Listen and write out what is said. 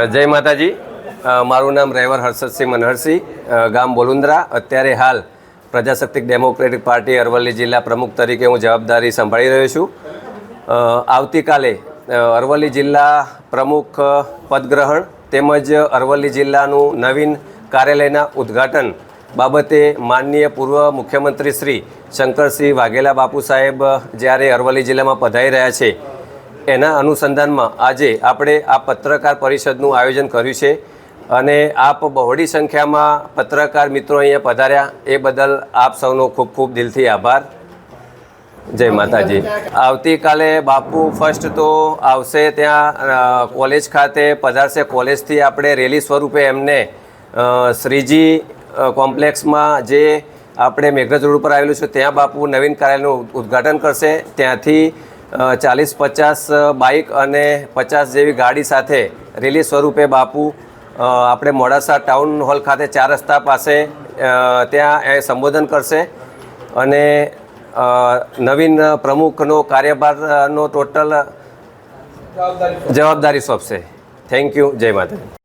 જય માતાજી. મારું નામ ડ્રાઈવર હર્ષદસિંહ મનહરસિંહ, ગામ બોલુંદ્રા. અત્યારે હાલ પ્રજાસત્તાક ડેમોક્રેટિક પાર્ટી અરવલ્લી જિલ્લા પ્રમુખ તરીકે હું જવાબદારી સંભાળી રહ્યો છું. આવતીકાલે અરવલ્લી જિલ્લા પ્રમુખ પદગ્રહણ તેમજ અરવલ્લી જિલ્લાનું નવીન કાર્યાલયના ઉદ્ઘાટન બાબતે માનનીય પૂર્વ મુખ્યમંત્રી શ્રી શંકરસિંહ વાઘેલા બાપુ સાહેબ જ્યારે અરવલ્લી જિલ્લામાં પધારી રહ્યા છે, એના અનુસંધાનમાં આજે આપણે આ પત્રકાર પરિષદનું આયોજન કર્યું છે અને આપ બહોળી સંખ્યામાં પત્રકાર મિત્રો અહીંયા પધાર્યા એ બદલ આપ સૌનો ખૂબ ખૂબ દિલથી આભાર. જય માતાજી. આવતીકાલે બાપુ ફર્સ્ટ તો આવશે, ત્યાં કોલેજ ખાતે પધારશે. કોલેજથી આપણે રેલી સ્વરૂપે એમને શ્રીજી કોમ્પ્લેક્સમાં જે આપણે મેઘરજ રોડ ઉપર આવેલું છે ત્યાં બાપુ નવીન કાર્યાલયનું ઉદ્ઘાટન કરશે. ત્યાંથી 40-50 બાઇક અને 50 જેવી ગાડી સાથે રેલી સ્વરૂપે બાપુ આપણે મોડાસા ટાઉન હોલ ખાતે 4 રસ્તા પાસે ત્યાં એ સંબોધન કરશે અને નવીન પ્રમુખનો કાર્યભારનો ટોટલ જવાબદારી સોંપશે. Thank you. જય માતાજી.